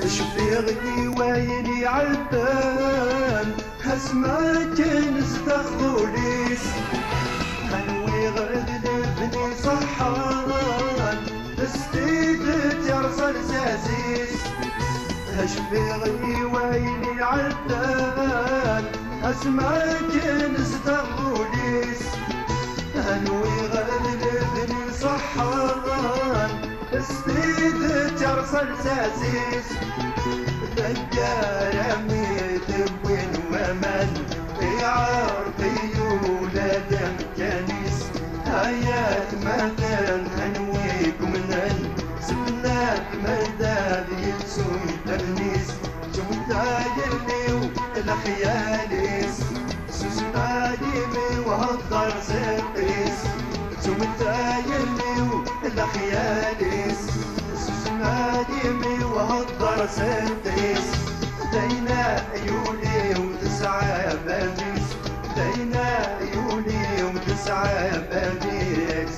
شفيغي ويلي عالبان هسمعك نستخدوليس هنوي غد لبني صحان استيدت يرسل زازيس هشفيغي ويلي عالبان هسمعك نستخدوليس هنوي غد لبني صحان استيدت يرسل زازيس دجال ميت وين ومن يعرقي ولاد كنيس آيات مدن هنويكم من سبناك مدد يتسوي ترنيس جمتايرني الخياليس سوسنايمي وهضر سقيس جمتايرني الخياليس سوسنايمي وهضر سقيس دينا يولي وتسعى بابيس دينا يولي وتسعى بابيس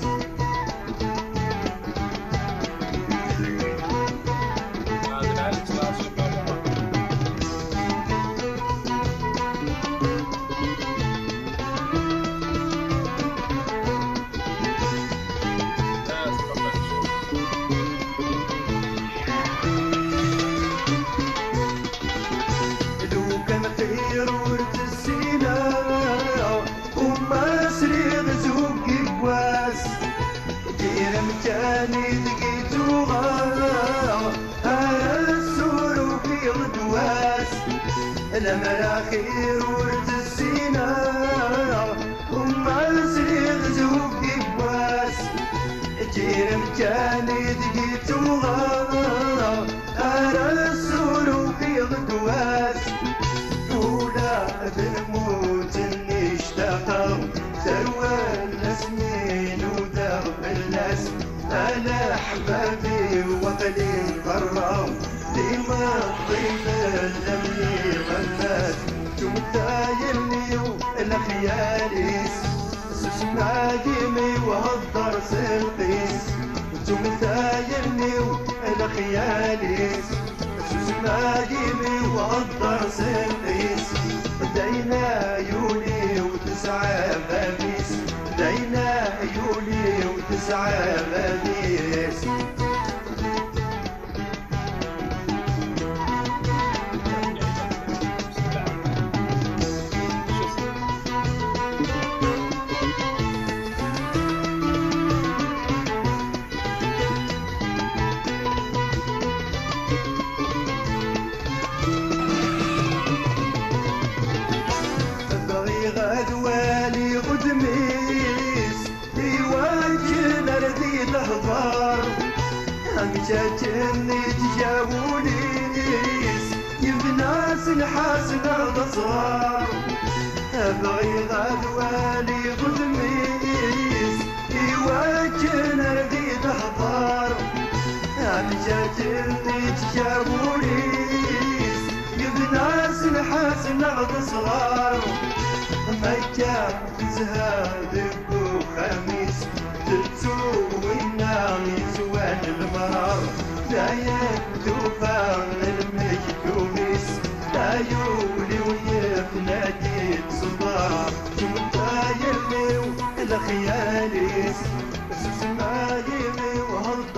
مكاني لقيتو غار السور وفي غدواس المراخير ورد السيناء سريغ زوق بواس جير مكاني لقيتو غار السور وفي غدواس ولا بالموت اللي اشتقوا ثروى النسمين ودرب الناس أنا أحبابي وقليل قروا ديما الطيب اللمي غنات تمتايلني الخياليس سسمايمي وهضر سلقيس تمتايلني الخياليس سسمايمي وهضر سلقيس دينا يولي وتسعى بابيس دينا يولي وتسعى بابيس غدوالي قدميس يواجه ردي الأخبار أمجاجني تجاوليس يبناس الحاسن الغصار أبغي غدوالي قدميس يواجه ردي الأخبار أمجاجني تجاوليس يبناس الحاسن الغصار مكة زهاد وخميس تتسوي الناميس وين المهار لا يكتوفى المجدوميس لا يولي ويفنادي صدار جمتايلي الخياليس سسمايمي وهض